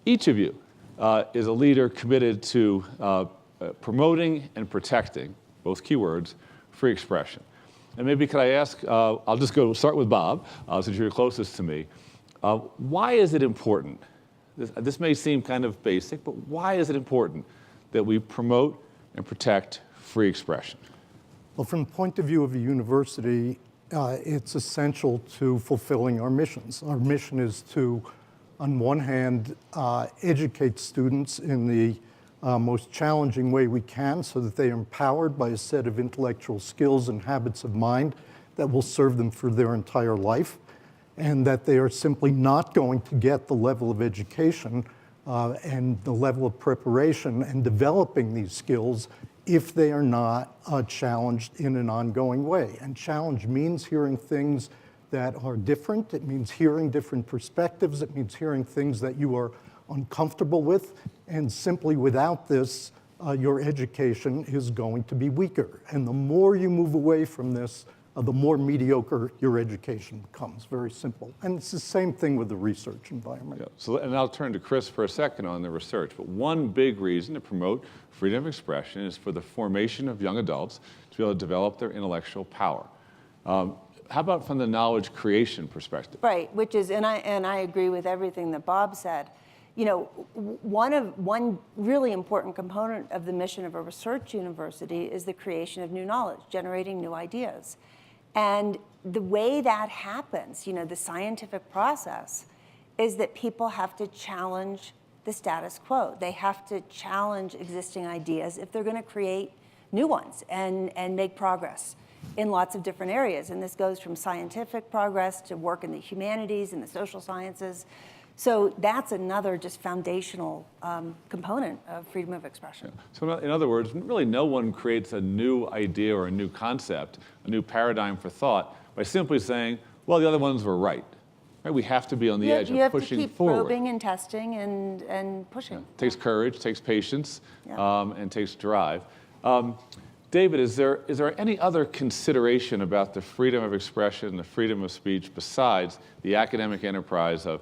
Each of you is a leader committed to promoting and protecting, both keywords, free expression. And maybe could I ask, I'll just start with Bob, since you're closest to me. Why is it important? This may seem kind of basic, but why is it important that we promote and protect free expression? Well, from the point of view of a university, it's essential to fulfilling our missions. Our mission is to, on one hand, educate students in the most challenging way we can so that they are empowered by a set of intellectual skills and habits of mind that will serve them for their entire life, and that they are simply not going to get the level of education and the level of preparation and developing these skills if they are not challenged in an ongoing way. And challenge means hearing things that are different. It means hearing different perspectives. It means hearing things that you are uncomfortable with. And simply without this, your education is going to be weaker. And the more you move away from this, the more mediocre your education becomes. Very simple. And it's the same thing with the research environment. Yeah. And I'll turn to Chris for a second on the research. But one big reason to promote freedom of expression is for the formation of young adults to be able to develop their intellectual power. How about from the knowledge creation perspective? Right, which is, and I agree with everything that Bob said. You know, one really important component of the mission of a research university is the creation of new knowledge, generating new ideas. And the way that happens, you know, the scientific process, is that people have to challenge the status quo. They have to challenge existing ideas if they're going to create new ones and make progress in lots of different areas. And this goes from scientific progress to work in the humanities and the social sciences. So that's another just foundational component of freedom of expression. Yeah. So in other words, really no one creates a new idea or a new concept, a new paradigm for thought by simply saying, well, the other ones were right. Right? We have to be on the edge of pushing forward. You have to keep probing and testing and pushing. Yeah. It takes courage, takes patience, Yeah. and takes drive. David, is there any other consideration about the freedom of expression, the freedom of speech, besides the academic enterprise of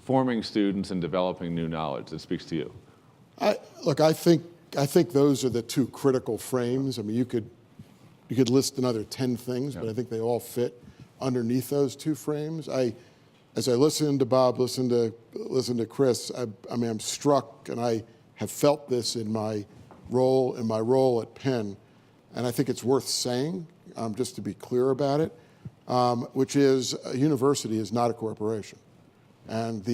forming students and developing new knowledge that speaks to you? Look, I think those are the two critical frames. I mean, you could list another 10 things, but I think they all fit underneath those two frames. As I listen to Bob, listen to Chris, I mean, I'm struck, and I have felt this in my role at Penn. And I think it's worth saying, just to be clear about it, which is a university is not a corporation. And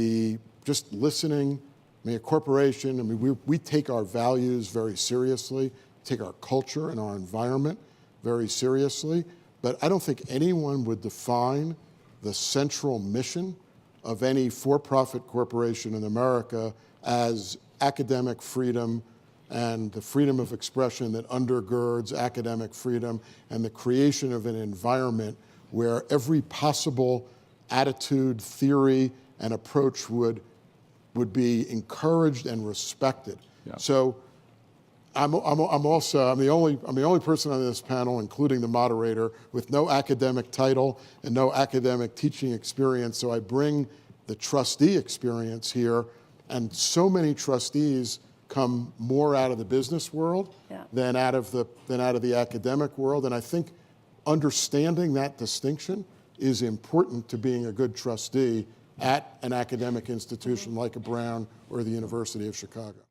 just listening, I mean, a corporation, I mean, we take our values very seriously, take our culture and our environment very seriously, but I don't think anyone would define the central mission of any for-profit corporation in America as academic freedom and the freedom of expression that undergirds academic freedom and the creation of an environment where every possible attitude, theory, and approach would be encouraged and respected. Yeah. So I'm the only person on this panel, including the moderator, with no academic title and no academic teaching experience. So I bring the trustee experience here, and so many trustees come more out of the business world than out of the academic world. And I think understanding that distinction is important to being a good trustee at an academic institution like a Brown or the University of Chicago.